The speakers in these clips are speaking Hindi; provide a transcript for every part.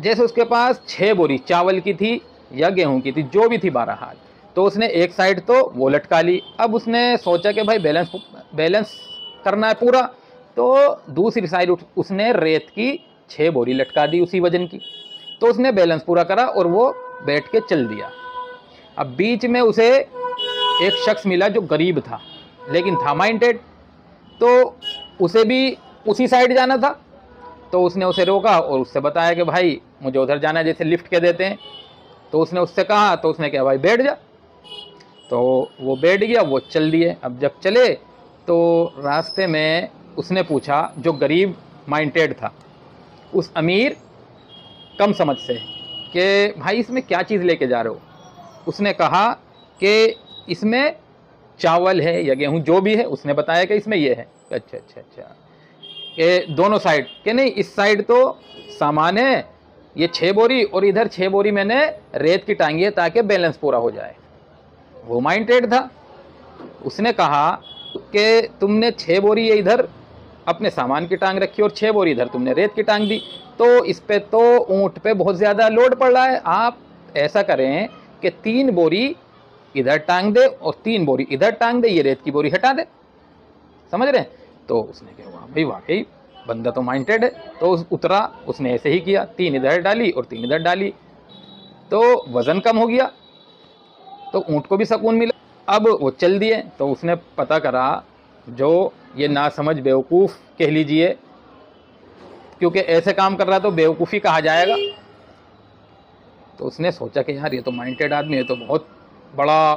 जैसे उसके पास 6 बोरी चावल की थी या गेहूं की थी, जो भी थी बहरहाल, तो उसने एक साइड तो वो लटका ली। अब उसने सोचा कि भाई बैलेंस करना है पूरा, तो दूसरी साइड उसने रेत की 6 बोरी लटका दी उसी वजन की, तो उसने बैलेंस पूरा करा और वो बैठ के चल दिया। अब बीच में उसे एक शख्स मिला जो गरीब था लेकिन था माइंडेड, तो उसे भी उसी साइड जाना था। तो उसने उसे रोका और उससे बताया कि भाई मुझे उधर जाना है, जैसे लिफ्ट के देते हैं। तो उसने उससे कहा, तो उसने कहा भाई बैठ जा। तो वो बैठ गया, वो चल दिए। अब जब चले तो रास्ते में उसने पूछा, जो गरीब माइंडेड था उस अमीर कम समझ से, कि भाई इसमें क्या चीज़ लेके जा रहे हो। उसने कहा कि इसमें चावल है या गेहूं जो भी है। उसने बताया कि इसमें ये है। अच्छा अच्छा अच्छा, कि दोनों साइड, कि नहीं इस साइड तो सामान है ये 6 बोरी और इधर 6 बोरी मैंने रेत की टांगी है ताकि बैलेंस पूरा हो जाए। वो माइंडेड था। उसने कहा कि तुमने 6 बोरी ये इधर अपने सामान की टांग रखी और 6 बोरी इधर तुमने रेत की टांग दी, तो इस पे तो ऊंट पे बहुत ज़्यादा लोड पड़ रहा है। आप ऐसा करें कि 3 बोरी इधर टांग दे और 3 बोरी इधर टांग दे, ये रेत की बोरी हटा दे। समझ रहे हैं? तो उसने कहा वाह भाई वाकई बंदा तो माइंडेड है। तो उतरा, उसने ऐसे ही किया, 3 इधर डाली और 3 इधर डाली, तो वज़न कम हो गया, तो ऊँट को भी सुकून मिला। अब वो चल दिए। तो उसने पता करा, जो ये नासमझ बेवकूफ़ कह लीजिए, क्योंकि ऐसे काम कर रहा तो बेवकूफ़ी कहा जाएगा। तो उसने सोचा कि यार ये तो माइंडेड आदमी है, तो बहुत बड़ा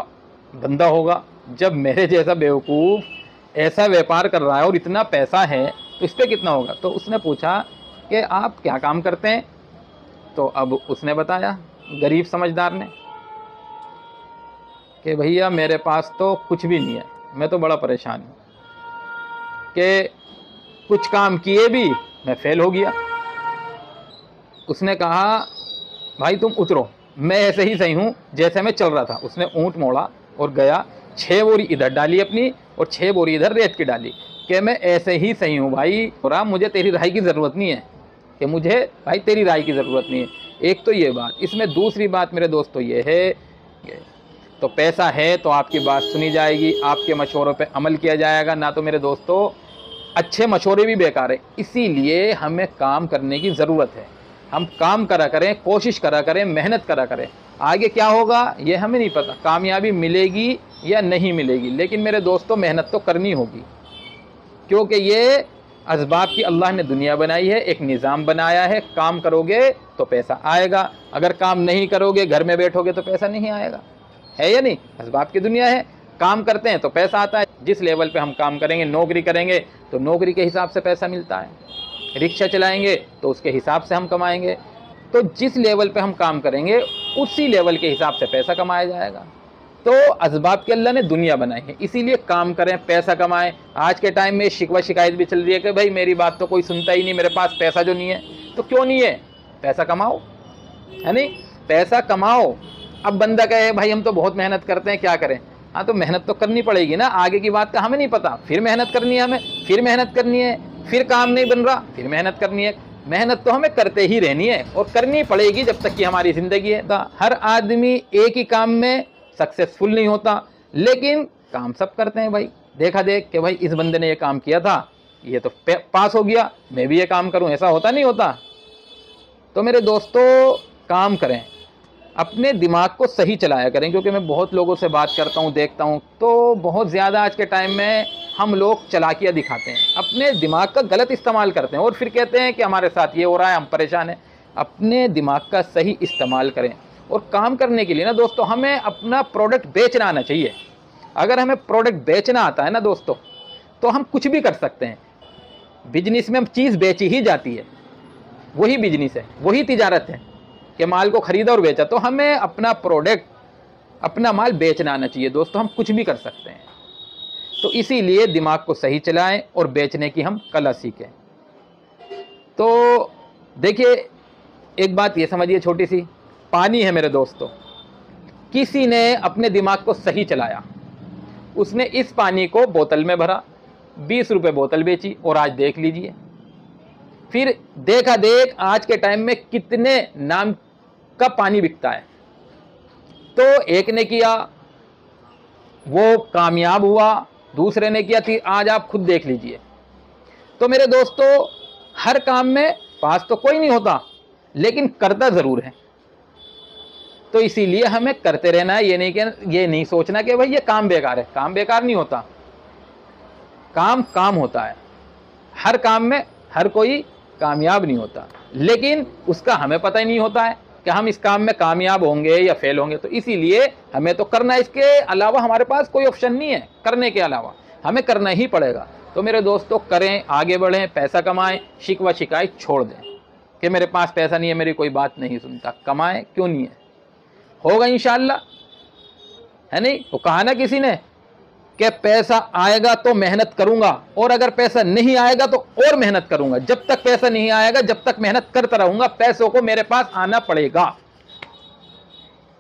बंदा होगा, जब मेरे जैसा बेवकूफ़ ऐसा व्यापार कर रहा है और इतना पैसा है तो इस पर कितना होगा। तो उसने पूछा कि आप क्या काम करते हैं। तो अब उसने बताया, गरीब समझदार ने, कि भैया मेरे पास तो कुछ भी नहीं है, मैं तो बड़ा परेशान हूँ, कि कुछ काम किए भी मैं फेल हो गया। उसने कहा भाई तुम उतरो, मैं ऐसे ही सही हूँ जैसे मैं चल रहा था। उसने ऊँट मोड़ा और गया, 6 बोरी इधर डाली अपनी और 6 बोरी इधर रेत की डाली, कि मैं ऐसे ही सही हूँ भाई, और मुझे तेरी राय की ज़रूरत नहीं है, कि मुझे भाई तेरी राय की ज़रूरत नहीं है। एक तो ये बात। इसमें दूसरी बात मेरे दोस्तों ये है, तो पैसा है तो आपकी बात सुनी जाएगी, आपके मशवरों पे अमल किया जाएगा, ना तो मेरे दोस्तों अच्छे मशवरे भी बेकार है। इसीलिए हमें काम करने की ज़रूरत है। हम काम करा करें, कोशिश करा करें, मेहनत करा करें। आगे क्या होगा ये हमें नहीं पता, कामयाबी मिलेगी या नहीं मिलेगी, लेकिन मेरे दोस्तों मेहनत तो करनी होगी, क्योंकि ये असबाब की अल्लाह ने दुनिया बनाई है, एक निज़ाम बनाया है। काम करोगे तो पैसा आएगा, अगर काम नहीं करोगे, घर में बैठोगे तो पैसा नहीं आएगा। है या नहीं? असबाब की दुनिया है, काम करते हैं तो पैसा आता है। जिस लेवल पे हम काम करेंगे, नौकरी करेंगे तो नौकरी के हिसाब से पैसा मिलता है, रिक्शा चलाएंगे तो उसके हिसाब से हम कमाएंगे। तो जिस लेवल पे हम काम करेंगे उसी लेवल के हिसाब से पैसा कमाया जाएगा। तो असबाब के अल्लाह ने दुनिया बनाई है, इसीलिए काम करें, पैसा कमाएं। आज के टाइम में शिकवा शिकायत भी चल रही है कि भाई मेरी बात तो कोई सुनता ही नहीं, मेरे पास पैसा जो नहीं है। तो क्यों नहीं है? पैसा कमाओ, है नहीं? पैसा कमाओ। अब बंदा कहे भाई हम तो बहुत मेहनत करते हैं, क्या करें? हाँ तो मेहनत तो करनी पड़ेगी ना, आगे की बात का हमें नहीं पता, फिर मेहनत करनी है हमें, फिर मेहनत करनी है, फिर काम नहीं बन रहा, फिर मेहनत करनी है। मेहनत तो हमें करते ही रहनी है और करनी पड़ेगी जब तक कि हमारी ज़िंदगी है। तो हर आदमी एक ही काम में सक्सेसफुल नहीं होता, लेकिन काम सब करते हैं भाई। देखा देख कि भाई इस बंदे ने ये काम किया था, ये तो पास हो गया, मैं भी ये काम करूं, ऐसा होता नहीं होता। तो मेरे दोस्तों काम करें, अपने दिमाग को सही चलाया करें, क्योंकि मैं बहुत लोगों से बात करता हूं, देखता हूं, तो बहुत ज़्यादा आज के टाइम में हम लोग चालाकियाँ दिखाते हैं, अपने दिमाग का गलत इस्तेमाल करते हैं और फिर कहते हैं कि हमारे साथ ये हो रहा है, हम परेशान हैं। अपने दिमाग का सही इस्तेमाल करें। और काम करने के लिए ना दोस्तों हमें अपना प्रोडक्ट बेचना आना चाहिए। अगर हमें प्रोडक्ट बेचना आता है ना दोस्तों, तो हम कुछ भी कर सकते हैं। बिजनेस में हम चीज़ बेची ही जाती है, वही बिजनेस है, वही तिजारत है कि माल को ख़रीदा और बेचा। तो हमें अपना प्रोडक्ट, अपना माल बेचना आना चाहिए दोस्तों, हम कुछ भी कर सकते हैं। तो इसीलिए दिमाग को सही चलाएं और बेचने की हम कला सीखें। तो देखिए एक बात ये समझिए छोटी सी, पानी है मेरे दोस्तों, किसी ने अपने दिमाग को सही चलाया, उसने इस पानी को बोतल में भरा, 20 रुपये बोतल बेची और आज देख लीजिए फिर देखा देख आज के टाइम में कितने नाम का पानी बिकता है। तो एक ने किया, वो कामयाब हुआ, दूसरे ने किया, थी आज आप खुद देख लीजिए। तो मेरे दोस्तों, हर काम में पास तो कोई नहीं होता, लेकिन करता जरूर है। तो इसीलिए हमें करते रहना है। ये नहीं सोचना कि भाई ये काम बेकार है। काम बेकार नहीं होता, काम होता है। हर काम में हर कोई कामयाब नहीं होता, लेकिन उसका हमें पता ही नहीं होता है कि हम इस काम में कामयाब होंगे या फेल होंगे। तो इसीलिए हमें तो करना है, इसके अलावा हमारे पास कोई ऑप्शन नहीं है। करने के अलावा हमें करना ही पड़ेगा। तो मेरे दोस्तों, करें, आगे बढ़ें, पैसा कमाएं, शिकवा शिकायत छोड़ दें कि मेरे पास पैसा नहीं है, मेरी कोई बात नहीं सुनता। कमाएं, क्यों नहीं है, होगा इंशाअल्लाह, है नहीं। वो कहा ना किसी ने कि पैसा आएगा तो मेहनत करूंगा, और अगर पैसा नहीं आएगा तो और मेहनत करूंगा। जब तक पैसा नहीं आएगा, जब तक मेहनत करता रहूंगा। पैसों को मेरे पास आना पड़ेगा,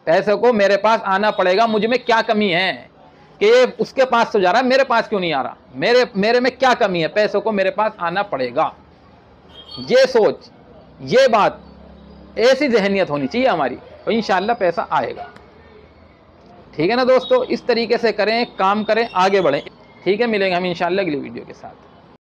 पैसों को मेरे पास आना पड़ेगा। मुझ में क्या कमी है कि ये उसके पास तो जा रहा है, मेरे पास क्यों नहीं आ रहा? मेरे में क्या कमी है? पैसों को मेरे पास आना पड़ेगा। ये सोच, ये बात, ऐसी जहनियत होनी चाहिए हमारी, तो इंशाअल्लाह पैसा आएगा। ठीक है ना दोस्तों, इस तरीके से करें, काम करें, आगे बढ़ें। ठीक है, मिलेंगे हम इंशाअल्लाह अगली वीडियो के साथ।